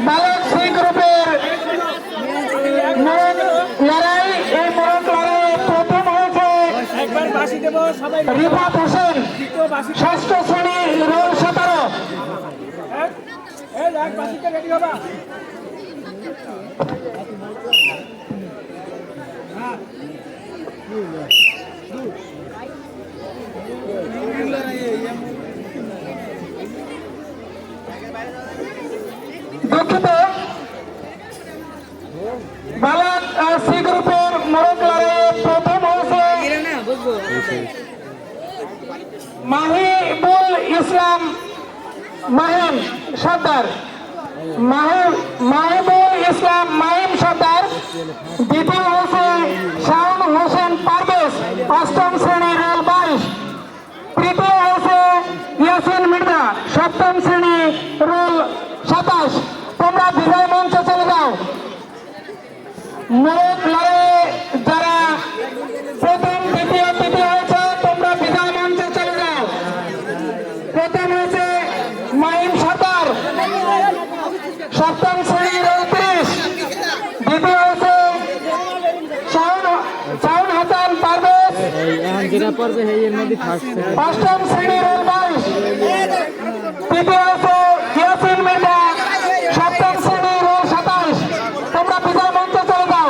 বালক সি গ্রুপের লড়াই, এই মোড়ক লড়াই প্রথম হয়েছে রিফাত হোসেন, ষষ্ঠ শ্রেণী, রোল 17। দুঃখিত, বালক সি গ্রুপের মোড়ক লড়াইয়ে প্রথম হয়েছে মাহিবুল ইসলাম মাহিম সর্দার, মাহিবুল ইসলাম মাহিম সর্দার। দ্বিতীয় হয়েছে শাওন হোসেন পারভেজ, অষ্টম শ্রেণী, রোল 22। তৃতীয় হয়েছে ইয়াসিন মির্জা, সপ্তম শ্রেণী, রোল 27। তোমরা বিজয় মঞ্চে চলে যাও। মোড়ক লড়াইয়ে যারা প্রথম, দ্বিতীয়, তৃতীয় হয়েছে তোমরা বিজয় মঞ্চে চলে যাও। প্রথম হয়েছে মাহিম সর্দার, সপ্তম শ্রেণী, রোল 30। দ্বিতীয় হয়েছে শাওন হাসান পারভেজ, অষ্টম শ্রেণী, রোল 22। তৃতীয় হয়েছে ইয়াসিন মির্জা, সপ্তম শ্রেণী, রোল 27। তোমরা বিজয় মঞ্চে চলে যাও।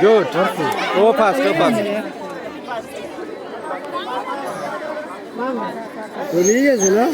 Good. Go fast, go fast. চলে গেছে না?